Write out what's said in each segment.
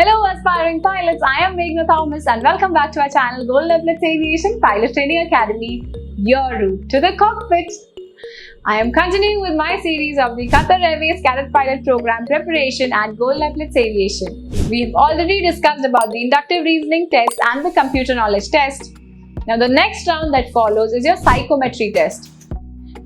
Hello aspiring pilots, I am Meghna Thomas and welcome back to our channel Epaulettes Aviation Pilot Training Academy, your route to the cockpit. I am continuing with my series of the Qatar Airways Cadet Pilot Program preparation at Epaulettes Aviation. We have already discussed about the inductive reasoning test and the computer knowledge test. Now the next round that follows is your psychometry test.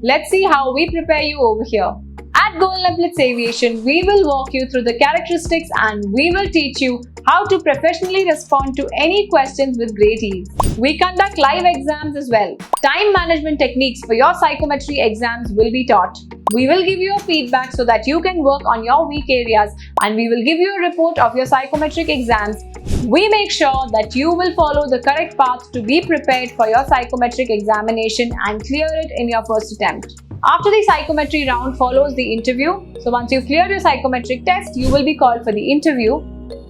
Let's see how we prepare you over here. At Epaulettes Aviation, we will walk you through the characteristics and we will teach you how to professionally respond to any questions with great ease. We conduct live exams as well. Time management techniques for your psychometry exams will be taught. We will give you a feedback so that you can work on your weak areas and we will give you a report of your psychometric exams. We make sure that you will follow the correct path to be prepared for your psychometric examination and clear it in your first attempt. After the psychometry round follows the interview. So once you clear your psychometric test, you will be called for the interview.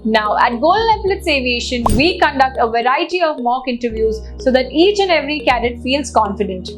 Now at Epaulettes Aviation, we conduct a variety of mock interviews so that each and every cadet feels confident.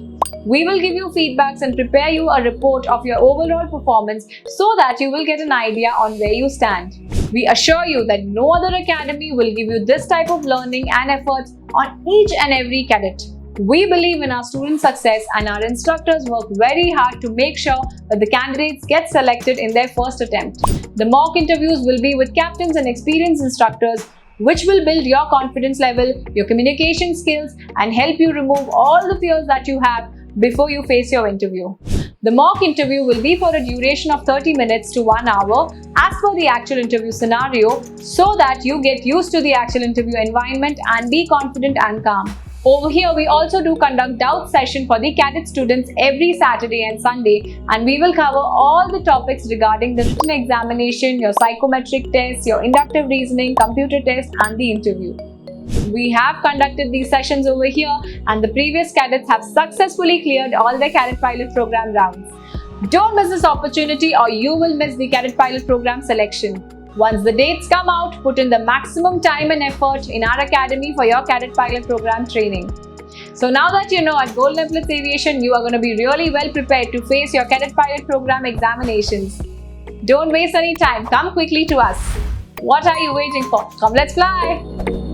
We will give you feedbacks and prepare you a report of your overall performance so that you will get an idea on where you stand. We assure you that no other academy will give you this type of learning and efforts on each and every cadet. We believe in our student success and our instructors work very hard to make sure that the candidates get selected in their first attempt. The mock interviews will be with captains and experienced instructors, which will build your confidence level, your communication skills, and help you remove all the fears that you have before you face your interview. The mock interview will be for a duration of 30 minutes to 1 hour as per the actual interview scenario so that you get used to the actual interview environment and be confident and calm. Over here, we also do conduct doubt session for the cadet students every Saturday and Sunday, and we will cover all the topics regarding the written examination, your psychometric test, your inductive reasoning, computer test, and the interview. We have conducted these sessions over here, and the previous cadets have successfully cleared all their cadet pilot program rounds. Don't miss this opportunity or you will miss the cadet pilot program selection. Once the dates come out, put in the maximum time and effort in our academy for your cadet pilot program training. So now that you know at Epaulettes Aviation, you are going to be really well prepared to face your cadet pilot program examinations. Don't waste any time. Come quickly to us. What are you waiting for? Come, let's fly!